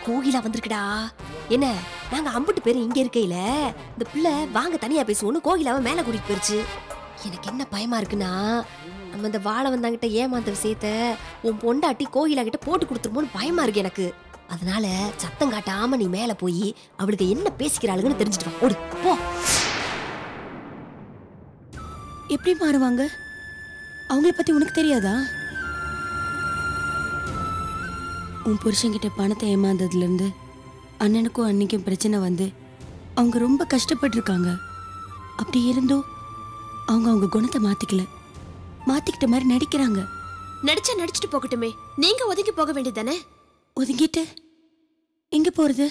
கோகிலா வந்திருக்குடா. என்ன நாங்க அம்புட்டு பேர் இங்க இருக்கையில இந்த பிள்ளை வாங்க தனியா பேசுவோன்னு கோகிலாவை மேல கூட்டிட்டு போயிருச்சு. எனக்கு என்ன பயமா இருக்குன்னா, நம்ம இந்த வாழ வந்தாங்கிட்ட ஏமாந்த விஷயத்த உன் பொண்டாட்டி கோகிலா கிட்ட போட்டு கொடுத்துருமோன்னு பயமா இருக்கு எனக்கு. அதனால சத்தம் காட்டாம நீ மேல போய் அவளுக்கு என்ன பேசிக்கிறாளுன்னு தெரிஞ்சுட்டு வா. ஓடு போ. எப்படி மாறுவாங்க? அவங்கள பத்தி உனக்கு தெரியாதா? உன் புருஷன்கிட்ட பணத்தை ஏமாந்ததுல இருந்து அண்ணனுக்கும் அன்னைக்கும் பிரச்சனை வந்து அவங்க ரொம்ப கஷ்டப்பட்டிருக்காங்க. அப்படி இருந்தும் அவங்க குணத்தை மாத்திக்கிட்ட மாதிரி நடிக்கிறாங்க. நடிச்சுட்டு போகட்டுமே, நீங்க ஒதுங்கி போக வேண்டியதானே? ஒதுங்கிட்டு எங்க போறது?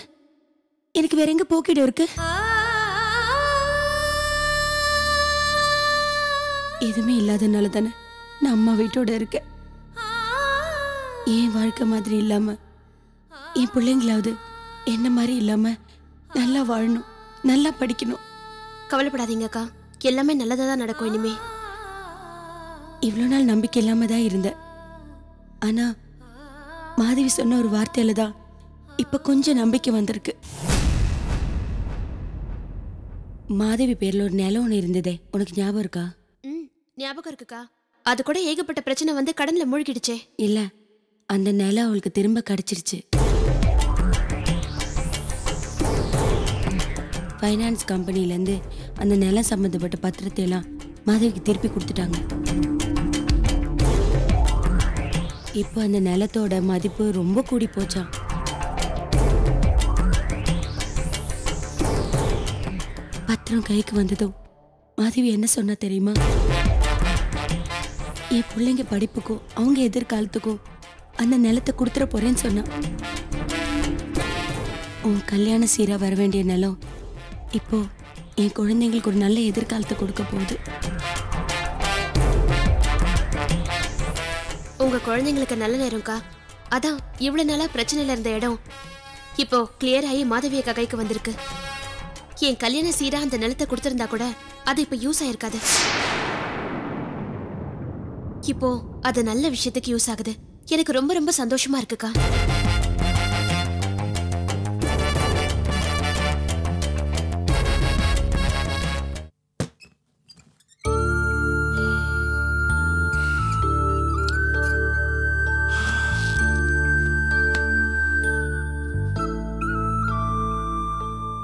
எனக்கு வேற எங்க போக்கிடம் இருக்கு? எதுவுமே இல்லாதனால தானே நான் அம்மா வீட்டோட இருக்கேன். என் வாழ்க்கை மாதிரி இல்லாம என் பிள்ளைங்களாவது என்ன மாதிரி இல்லாம நல்லா வாழணும், நல்லா படிக்கணும். கவலைப்படாதீங்க அக்கா, எல்லாமே நல்லதா தான் நடக்கும் இனிமே. இவ்வளோ நாள் நம்பிக்கை இல்லாம தான் இருந்தேன். ஆனா மாதவி சொன்ன ஒரு வார்த்தையில தான் இப்ப கொஞ்சம் நம்பிக்கை வந்திருக்கு. மாதவி பேர்ல ஒரு நிலம் ஒன்று இருந்ததே, உனக்கு ஞாபகம் இருக்கா? ஞாபகம் இருக்குக்கா. அது கூட ஏகப்பட்ட பிரச்சனை வந்து கடன்ல மூழ்கிடுச்சே. இல்ல, அந்த நிலம் அவளுக்கு திரும்ப கிடைச்சிருச்சு. ஃபைனான்ஸ் கம்பெனிலேருந்து அந்த நிலம் சம்பந்தப்பட்ட பத்திரத்தை எல்லாம் மாதவிக்கு திருப்பி கொடுத்துட்டாங்க. இப்போ அந்த நிலத்தோட மதிப்பு ரொம்ப கூடி போச்சாம். பத்திரம் கைக்கு வந்ததும் மாதவி என்ன சொன்னா தெரியுமா? என் பிள்ளைங்க படிப்புக்கும் அவங்க எதிர்காலத்துக்கும் அந்த நிலத்தை கொடுத்துட போறேன்னு சொன்னா. உன் கல்யாண சீரா வர வேண்டிய நிலம் இப்போ என் குழந்தைங்களுக்கு ஒரு நல்ல எதிர்காலத்தை கொடுக்க போகுது. உங்க குழந்தைங்களுக்கு நல்ல நேரம்க்கா. அதான் இவ்வளவு நாளா பிரச்சனையில இருந்த இடம் இப்போ கிளியர் ஆகி மாதவி அக்கா கைக்கு வந்திருக்கு. என் கல்யாண சீரா அந்த நிலத்தை கொடுத்திருந்தா கூட அது இப்ப யூஸ் ஆயிருக்காது. இப்போ அது நல்ல விஷயத்துக்கு யூஸ் ஆகுது. எனக்கு ரொம்ப ரொம்ப சந்தோஷமா இருக்குக்கா.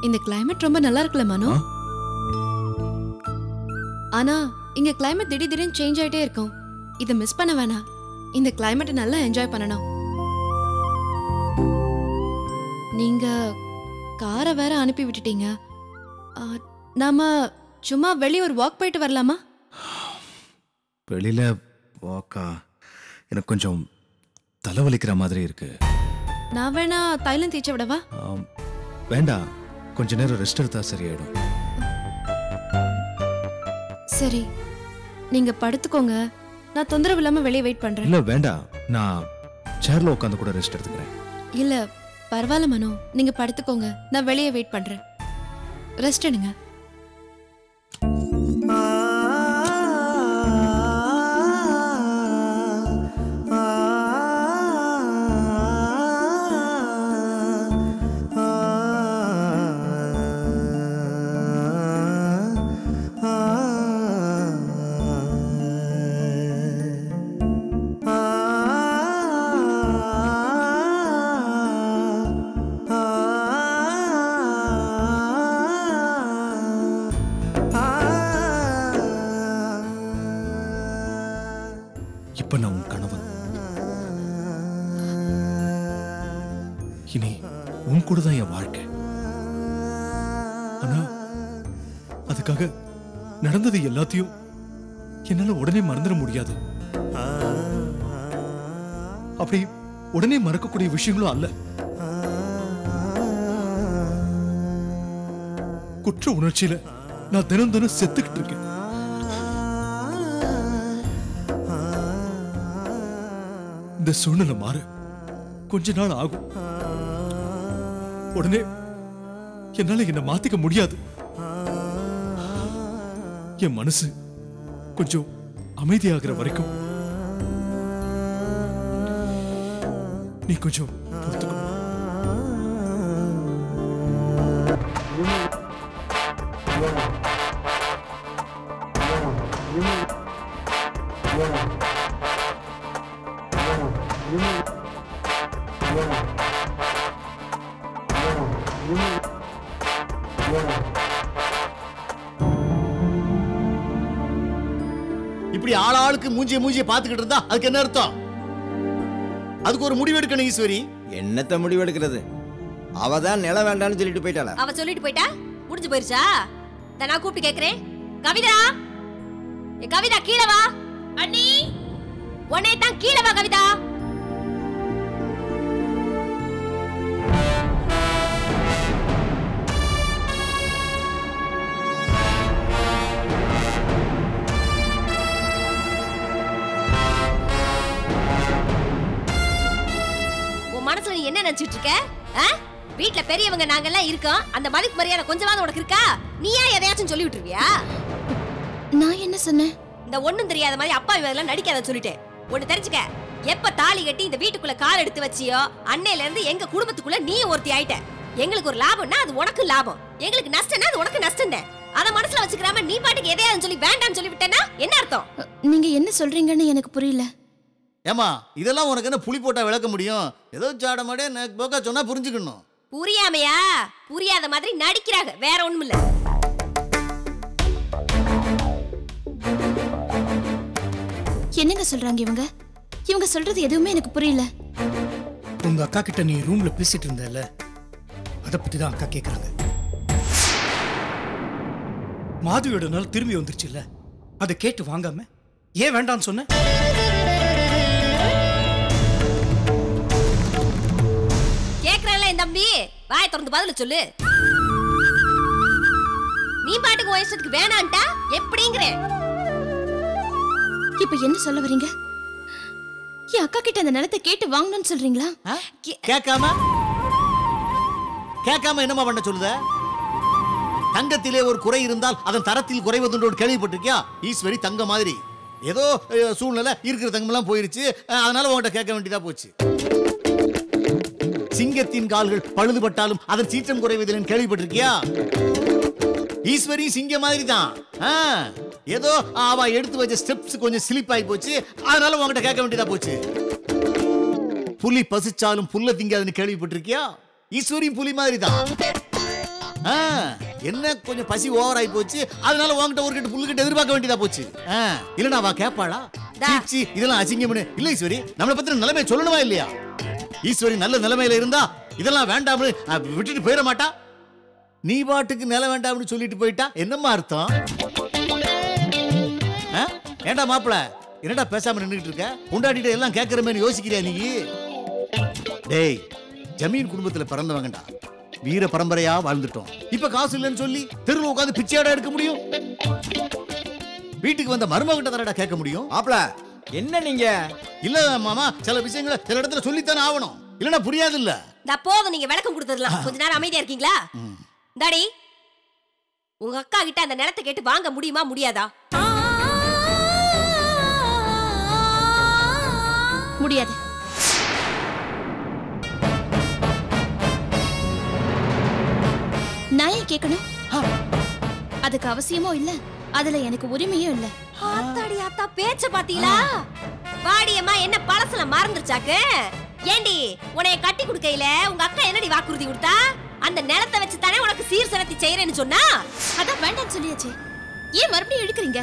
இந்த கிளைமேட் ரொம்ப நல்லா இருக்குல்ல மனோ? ஆனா இங்க கிளைமேட் திடீர்னு சேஞ்ச் ஆயிட்டே இருக்கும். இதை மிஸ் பண்ண வேணாம். இந்த கிளைமேட்டை நல்லா என்ஜாய் பண்ணணும். நீங்க காரை வேற அனுப்பி விட்டுட்டீங்க. நாம சும்மா வெளியே ஒரு வாக் போயிட்டு வரலாமா? வெளியில வாக்கா? எனக்கு கொஞ்சம் தலைவலிக்கிற மாதிரி இருக்கு. நான் வேணா தைலம் தேய்ச்சி விடவா? வேண்டாம், கொஞ்ச நேரம் ரெஸ்ட் எடுத்தா சரியாயிடும். சரி, நீங்க படுத்துக்கோங்க. நான் தொந்தரவு இல்லாம வெளியே வெயிட் பண்றேன். இல்ல வேண்டாம், நான் சேர்ல உட்காந்து கூட ரெஸ்ட் எடுத்துக்கிறேன். இல்ல பரவாயில்ல மனோ, நீங்க படுத்துக்கோங்க. நான் வெளியே வெயிட் பண்றேன். ரெஸ்ட் எடுங்க. இப்ப நான் உன் கணவன். இனி உன் கூட தான் என் வாழ்க்கை. ஆனா அதுக்காக நடந்தது எல்லாத்தையும் என்னால உடனே மறந்துட முடியாது. அப்படி உடனே மறக்கக்கூடிய விஷயங்களும் அல்ல. குற்ற உணர்ச்சியில நான் தினம் தினம் செத்துக்கிட்டு இருக்கேன். இந்த சூழ்நிலை மாறு. கொஞ்ச நாள் ஆகும். உடனே என்னால என்ன மாத்திக்க முடியாது. என் மனசு கொஞ்சம் அமைதியாகிற வரைக்கும் நீ கொஞ்சம் பொறுத்துக்கணும். இப்படி ஆளாளுக்கு மூஞ்சிய பாத்துக்கிட்டு இருந்தா அதுக்கு என்ன அர்த்தம்? அதுக்கு ஒரு முடிவு எடுக்கணும் ஈஸ்வரி. என்னத்த முடிவு எடுக்கிறது? அவதான் நிலம் வேண்டாம்னு சொல்லிட்டு போயிட்டாளா? அவ சொல்லிட்டு போயிட்டா முடிஞ்சு போயிருச்சா? நான் கூப்பிட்டு கேக்குறேன். கவிதா, கவிதா கீழே வா. அண்ணி உன்னை தான் கீழே வா கவிதா. மனசுல நீ என்ன நினைச்சிட்டு இருக்க? வீட்ல பெரியவங்க நாங்கெல்லாம் இருக்கோம். அந்த மதிப்பு மரியாதை கொஞ்சமாவது உனக்கு இருக்கா? நீயா எதையாச்சும் சொல்லி விட்டுருவியா? நான் என்ன சொன்னேன்? இந்த ஒண்ணும் தெரியாத மாதிரி அப்பா இவெல்லாம் நடிக்காத சொல்லிட்டேன். ஒண்ணு தெரிஞ்சுக்க, எப்ப தாலி கட்டி இந்த வீட்டுக்குள்ள கால் எடுத்து வச்சியோ அன்னையில இருந்து எங்க குடும்பத்துக்குள்ள நீ ஒருத்தி ஆயிட்ட. எங்களுக்கு ஒரு லாபம்னா அது உனக்கு லாபம், எங்களுக்கு நஷ்டம்னா அது உனக்கு நஷ்டம் தான். அத மனசுல வச்சுக்கிறாம நீ பாட்டுக்கு எதையாவது சொல்லி வேண்டாம்னு சொல்லி விட்டேன்னா என்ன அர்த்தம்? நீங்க என்ன சொல்றீங்கன்னு எனக்கு புரியல. ஏமா இதெல்லாம் உனக்கு என்ன புளி போட்டா விளக்க முடியும்? ஏதோ சாடமாடே போக்கா சொன்னா புரிஞ்சுக்கணும். புரியாமையா? புரியாத மாதிரி நடிக்கிறாங்க, வேற ஒண்ணும் இல்ல. என்னங்க சொல்றாங்க இவங்க? இவங்க சொல்றது எதுவுமே எனக்கு புரியல. உங்க அக்கா கிட்ட நீ ரூம்ல பேசிட்டு இருந்தல, அத பத்தி தான் அக்கா கேக்குறாங்க. மாதுவோட நாள் திரும்பி வந்துருச்சுல்ல, அதை கேட்டு வாங்காம ஏன் வேண்டான்னு சொன்ன? கேக்குறல இந்த தம்பி, வாய் திறந்து பதில சொல்லு. நீ பாட்டுக்கு வயசுக்கு வேணான்ட்டா எப்படிங்கறேன்? இப்ப என்ன சொல்ல வரீங்க? என் அக்கா கிட்ட அந்த நிலத்தை கேட்டு வாங்கணும்னு சொல்றீங்களா? கேட்காம என்னமா பண்ண சொல்லுத? தங்கத்திலே ஒரு குறை இருந்தால் அதன் தரத்தில் குறைவதுன்னு கேள்விப்பட்டிருக்கியா? ஈஸ்வரி தங்க மாதிரி ஏதோ சூழ்நிலை இருக்கிற தங்கமெல்லாம் போயிருச்சு, அதனால உங்ககிட்ட கேட்க வேண்டியதா போச்சு. சிங்கத்தின் கால்கள் பழுதுபட்டாலும் அதன் சீற்றம் குறைவதில்லைன்னு கேள்விப்பட்டிருக்கியா? ஈஸ்வரி சிங்க மாதிரி தான். ஏதோ அவ எடுத்து வச்ச ஸ்டெப்ஸ் கொஞ்சம் ஸ்லிப் ஆகி போச்சு, அதனால உங்ககிட்ட கேட்க வேண்டியதா போச்சு. புலி பசிச்சாலும் புல்ல திங்காதுன்னு கேள்விப்பட்டிருக்கியா? ஈஸ்வரி புலி மாதிரி தான். என்ன கொஞ்சம் பசி ஓவர் ஆகி போச்சு, அதனால உங்ககிட்ட ஒரு கிட்ட புல்லுகிட்ட எதிர்பார்க்க வேண்டியதா போச்சு. இல்லனா அவ கேட்பாளா? இதெல்லாம் அசிங்கம்னு இல்ல ஈஸ்வரி, நம்மளை பத்தின நிலைமை சொல்லணுமா இல்லையா? ஈஸ்வரி நல்ல நிலைமையில இருந்தா இதெல்லாம் வேண்டாம்னு விட்டுட்டு போயிட மாட்டா. நீ பாட்டுக்கு நிலை வேண்டாம்னு சொல்லிட்டு போயிட்டா என்னம்மா அர்த்தம்? ஏண்டா மாப்பிள, என்னடா பேசாம நின்றுட்டு இருக்க? உண்டாடிட்டு எல்லாம் கேட்கறமேன்னு யோசிக்கிறியா நீ? டேய், ஜமீன் குடும்பத்துல பிறந்தவங்கடா, வீர பரம்பரையா வாழ்ந்துட்டோம். இப்ப காசு இல்லைன்னு சொல்லி தெருவில் உட்காந்து பிச்சையாடா எடுக்க முடியும்? வீட்டுக்கு வந்த மருமகிட்ட தானடா கேட்க முடியும்? மாப்பிள என்ன நீங்க? இல்ல மாமா, சில விஷயங்களை சில இடத்துல சொல்லித்தானே ஆகணும், இல்லன்னா புரியாது இல்ல. போதும் நீங்க விளக்கம் கொடுத்ததுலாம். கொஞ்ச நேரம் அமைதியா இருக்கீங்களா? டாடி, உங்க அக்கா கிட்ட அந்த நிலத்தை கேட்டு வாங்க முடியுமா முடியாதா? முடியாது. நான் ஏன் கேட்கணும்? அதுக்கு அவசியமோ இல்ல, அதுல எனக்கு உரிமையும் இல்ல. ஆத்தாடி ஆத்தா, பேச்ச பாத்தீங்களா? வாடியம்மா என்ன பழசல மறந்துருச்சாக்கு? ஏண்டி உன்னைய கட்டி கொடுக்கையில உங்க அக்கா என்னடி வாக்குறுதி கொடுத்தா? அந்த நிலத்தை வச்சு தானே உனக்கு சீர் சிரத்தி செய்யறேன்னு சொன்னா. அதான் வேண்டாம்னு சொல்லியாச்சு, ஏன் மறுபடியும் எடுக்கிறீங்க?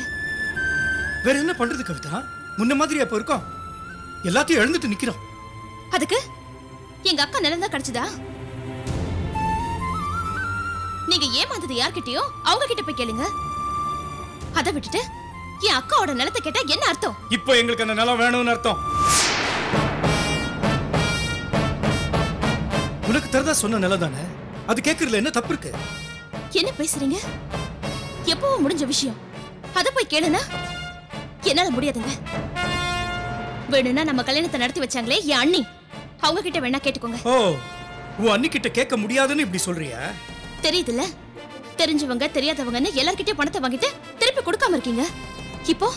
வேற என்ன பண்றது கவிதா? முன்ன மாதிரி அப்ப இருக்கோம், எல்லாத்தையும் எழுந்துட்டு நிக்கிறோம். அதுக்கு எங்க அக்கா நிலம் தான் கிடைச்சதா? நீங்க ஏமாந்தது யார்கிட்டயோ அவங்க கிட்ட போய் கேளுங்க. அதை விட்டுட்டு என் அக்காவோட நிலத்தை கேட்டா என்ன அர்த்தம்? இப்போ எங்களுக்கு அந்த நிலம் வேணும்னு அர்த்தம். உனக்கு தரதா சொன்ன நிலம் தானே, அது கேட்கறதுல என்ன தப்பு இருக்கு? என்ன பேசுறீங்க? எப்பவும் முடிஞ்ச விஷயம், அத போய் கேளுனா என்னால முடியாதுங்க. வேணும்னா நம்ம கல்யாணத்தை நடத்தி வச்சாங்களே என் அண்ணி, அவங்க கிட்ட வேணா கேட்டுக்கோங்க. ஓ, உன் அண்ணிக்கிட்ட கேட்க முடியாதுன்னு இப்படி சொல்றியா? தெரியுதுல்ல, தெரிஞ்சவங்க தெரியாதவங்கன்னு எல்லார்கிட்டயும் பணத்தை வாங்கிட்டு திருப்பி கொடுக்காம இருக்கீங்க. இப்போ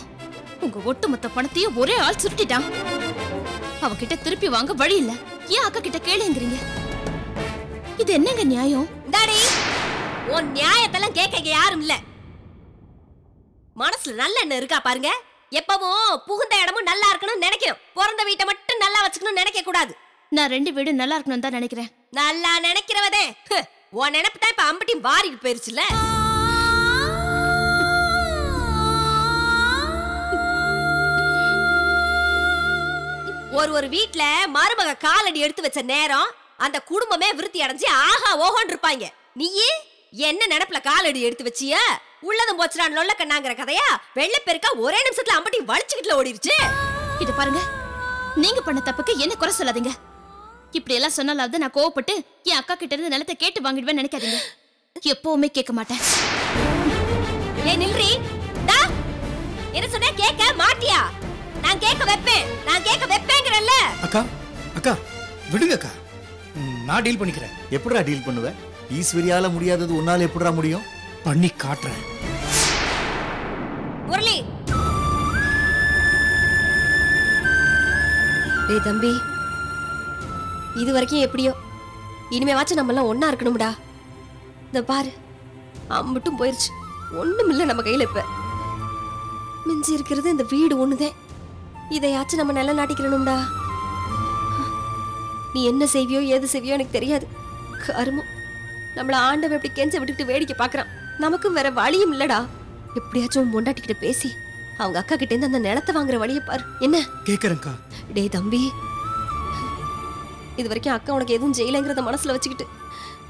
உங்க ஒட்டுமொத்த பணத்தையும் ஒரே ஆள் சுருட்டிட்டான். அவகிட்ட திருப்பி வாங்க வழி இல்ல. ஏன் அக்கா கிட்ட கேளுங்கிறீங்க? இது என்னங்க நியாயம்? டாடி, உன் நியாயத்தெல்லாம் கேட்க யாரும் இல்ல. மனசுல நல்ல எண்ணம் இருக்கா பாருங்க. எப்பவும் புகுந்த இடமும் நல்லா இருக்கணும்னு நினைக்கணும். பிறந்த வீட்டை மட்டும் நல்லா வச்சுக்கணும்னு நினைக்க கூடாது. நான் 2 வீடு நல்லா இருக்கணும் தான் நினைக்கிறேன். நல்லா நினைக்கிறவதே உன் நினைப்பு தான் இப்ப அம்பட்டி வாரிட்டு போயிருச்சுல. ஒரு வீட்ல மருமக காலடி எடுத்து வச்ச நேரம் அந்த குடும்பமே விருத்தி அடைஞ்சு ஆஹா ஓஹோன்னு இருப்பாங்க. நீயே என்ன நினைப்புல காலடி எடுத்து வச்சிய? உள்ளதும் போச்சுறான் நொல்ல கண்ணாங்கிற கதையா வெள்ளை பெருக்கா ஒரே நிமிஷத்துல அம்பட்டி வலிச்சுக்கிட்டுல ஓடிடுச்சு. இது பாருங்க, நீங்க பண்ண தப்புக்கு என்ன குறை சொல்லாதீங்க. இப்படி எல்லாம் சொன்னாலாவது நான் கோவப்பட்டு என் அக்கா கிட்ட இருந்து நிலத்தை கேட்டு வாங்கிடுவேன் நினைக்காதீங்க. எப்பவுமே கேட்க மாட்டேன். ஏன் நில்றி? என்ன சொன்ன? கேட்க மாட்டியா? நான் கேட்க வைப்பேங்கிறல்ல. அக்கா அக்கா விடுங்க அக்கா, நான் டீல் பண்ணிக்கிறேன். எப்படிடா டீல் பண்ணுவ? ஈஸ்வரியால முடியாதது உன்னால எப்படிடா முடியும்? பண்ணி காட்டுறேன். முரளி, டேய் தம்பி, இது வரைக்கும் எப்படியோ இனிமேவாச்சும் நம்ம எல்லாம் ஒன்னா இருக்கணும்டா. இந்த பாரு, அம்பட்டும் போயிருச்சு, ஒண்ணும் இல்ல நம்ம கையில. இப்ப மிஞ்சி இருக்கிறது இந்த வீடு ஒண்ணுதே. இதையாச்சும் நம்ம நல்ல நாட்டிக்கணும்டா. நீ என்ன செய்வியோ ஏது செய்வியோ எனக்கு தெரியாது. கருமம், நம்மள ஆண்டவன் எப்படி கெஞ்ச விட்டுக்கிட்டு வேடிக்கை பாக்குறான். நமக்கும் வேற வழியும் இல்லடா. எப்படியாச்சும் பொண்டாட்டிக்கிட்ட பேசி அவங்க அக்கா கிட்ட இருந்து அந்த நிலத்தை வாங்குற வழியை பாரு. என்ன கேக்குறேன்க்கா. டேய் தம்பி, இது வரைக்கும் அக்கா உனக்கு எதுவும் செய்யலைங்கிறத மனசுல வச்சுக்கிட்டு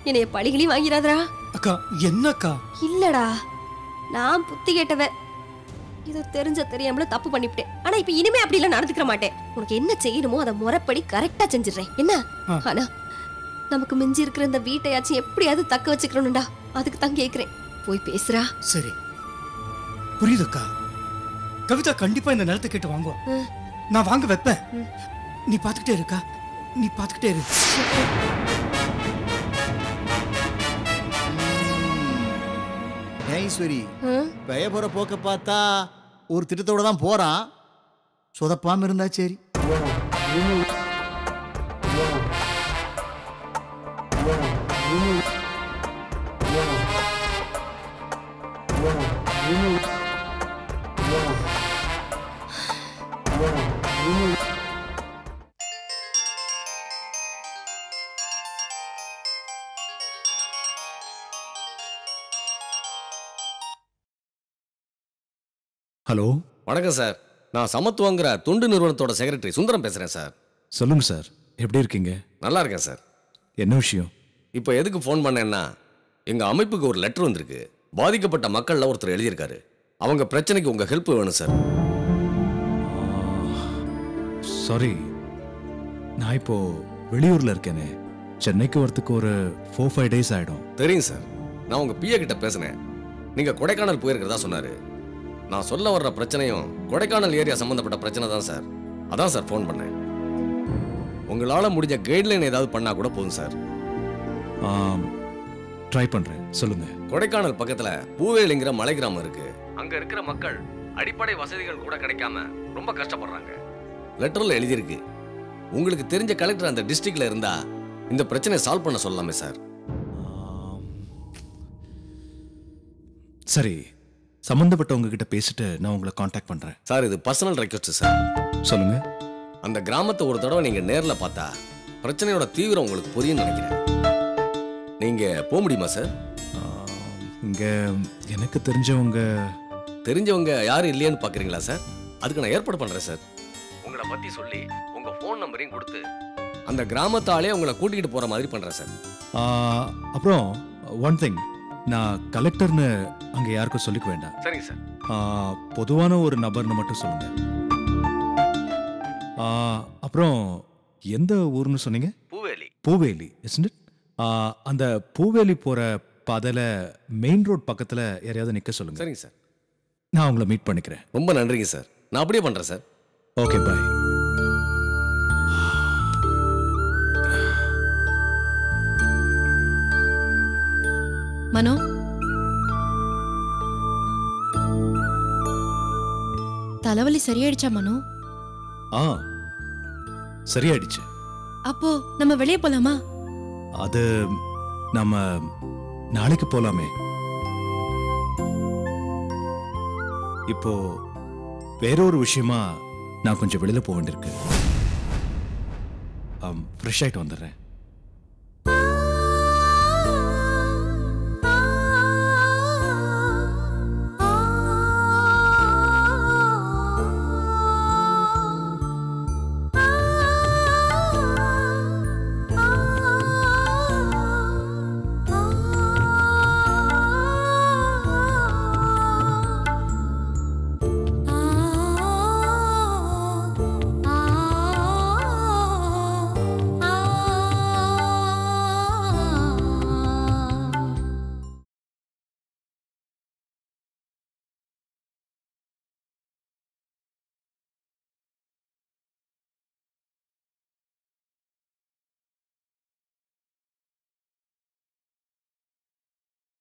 என்னைய பழிகளையும் வாங்கிறாதரா. அக்கா என்னக்கா? இல்லடா, நான் புத்தி கேட்டவ. இது தெரிஞ்ச தெரியாமல தப்பு பண்ணிவிட்டேன். ஆனா இப்ப இனிமே அப்படி எல்லாம் நடந்துக்கிற மாட்டேன். உனக்கு என்ன செய்யணுமோ அதை முறைப்படி கரெக்டா செஞ்சிடுறேன். என்ன? ஆனா நமக்கு மிஞ்சி இருக்கிற இந்த வீட்டையாச்சும் எப்படியாவது தக்க வச்சுக்கணும்டா. அதுக்கு தான் கேக்குறேன். போய் பேசுறா. சரி, புரியுதுக்கா. கவிதா கண்டிப்பா இந்த நிலத்தை கேட்டு வாங்குவோம். நான் வாங்க வைப்பேன். நீ பாத்துக்கிட்டே இருக்கா, நீ பாத்துக்கிட்டே இரு. ஈஸ்வரி பெய போற போக்க பார்த்தா ஒரு திட்டத்தோட தான் போறான். சொதப்பாம இருந்தா சரி. ஹலோ, வணக்கம் சார். நான் சமத்துவங்கிற தொண்டு நிறுவனத்தோட செக்ரட்டரி சுந்தரம் பேசுறேன் சார். சொல்லுங்க சார், எப்படி இருக்கீங்க? நல்லா இருக்கேன் சார். என்ன விஷயம்? இப்போ எதுக்கு ஃபோன் பண்ணேன்னா, எங்க அமைப்புக்கு ஒரு லெட்டர் வந்திருக்கு. பாதிக்கப்பட்ட மக்கள்ல ஒருத்தர் எழுதியிருக்காரு. அவங்க பிரச்சனைக்கு உங்க ஹெல்ப் வேணும் சார். சாரி, நான் இப்போ வெளியூர்ல இருக்கேனே. சென்னைக்கு வரத்துக்கு ஒரு 4-5 days ஆயிடும். தெரியும் சார். நான் உங்க பிஏ கிட்ட பேசினேன். நீங்க கொடைக்கானல் போயிருக்கிறதா சொன்னாரு. நான் சொல்ல வர்ற பிரச்சனையும் கொடைக்கானல் ஏரியா சம்பந்தப்பட்ட பிரச்சனை தான் சார். அதான் சார் ஃபோன் பண்ணேன். உங்களால முடிஞ்ச கைட்லைன் ஏதாவது பண்ணா கூட போதும் சார். ட்ரை பண்றேன், சொல்லுங்க. கொடைக்கானல் பக்கத்துல பூவேலிங்கிற மலை கிராமம் இருக்கு. அங்க இருக்கிற மக்கள் அடிப்படை வசதிகள் கூட கிடைக்காம ரொம்ப கஷ்டப்படுறாங்க. லெட்டர்ல எழுதியிருக்கு, உங்களுக்கு தெரிஞ்ச கலெக்டர் அந்த டிஸ்ட்ரிக்ட்ல இருந்தா இந்த பிரச்சனையை சால்வ் பண்ண சொல்லலாமே சார். சரி, சம்பந்தப்பட்டவங்க கிட்ட பேசிட்டு நான் உங்களை காண்டாக்ட் பண்றேன். சார், இது பர்சனல் ரெக்வெஸ்ட் சார். சொல்லுங்க. அந்த கிராமத்தை ஒரு தடவை நீங்க நேர்ல பார்த்தா பிரச்சனையோட தீவிரம் உங்களுக்கு புரியும் நினைக்கிறேன். நீங்க போக முடியுமா சார்? இங்க எனக்கு தெரிஞ்சவங்க யாரும் இல்லையான்னு பாக்குறீங்களா சார்? அதுக்கு நான் ஏற்பாடு பண்றேன் சார். உங்களை பத்தி சொல்லி உங்க போன் நம்பரையும் கொடுத்து அந்த கிராமத்தாலே உங்களை கூட்டிகிட்டு போற மாதிரி பண்றேன் சார். அப்புறம் ஒன் திங், நான் கலெக்டர்னு அங்க யாருக்கும் சொல்லிக்க வேண்டாம். சரிங்க சார். பொதுவான ஒரு நபர்னு மட்டும் சொல்லுங்க. அப்புறம் எந்த ஊர்னு சொன்னீங்க? பூவேலி. Poovelli, isn't it? அந்த பூவேலி போற பாதையில மெயின் ரோட் பக்கத்துல யாரையாவது நிக்க சொல்லுங்க. சரிங்க சார். நான் உங்களை மீட் பண்ணிக்கிறேன். ரொம்ப நன்றிங்க சார். நான் அப்படியே பண்றேன் சார். ஓகே, பாய். மனோ, தலைவலி சரியாயிடுச்சா மனோ? ஆ சரியாயிடுச்சு. அப்போ நம்ம வெளியே போலாமா? அது நம்ம நாளைக்கு போலாமே. இப்போ வேறொரு விஷயமா நான் கொஞ்சம் வெளியில போக வேண்டியிருக்கு. ஃப்ரெஷ் ஆயிட்டு வந்துடுறேன்.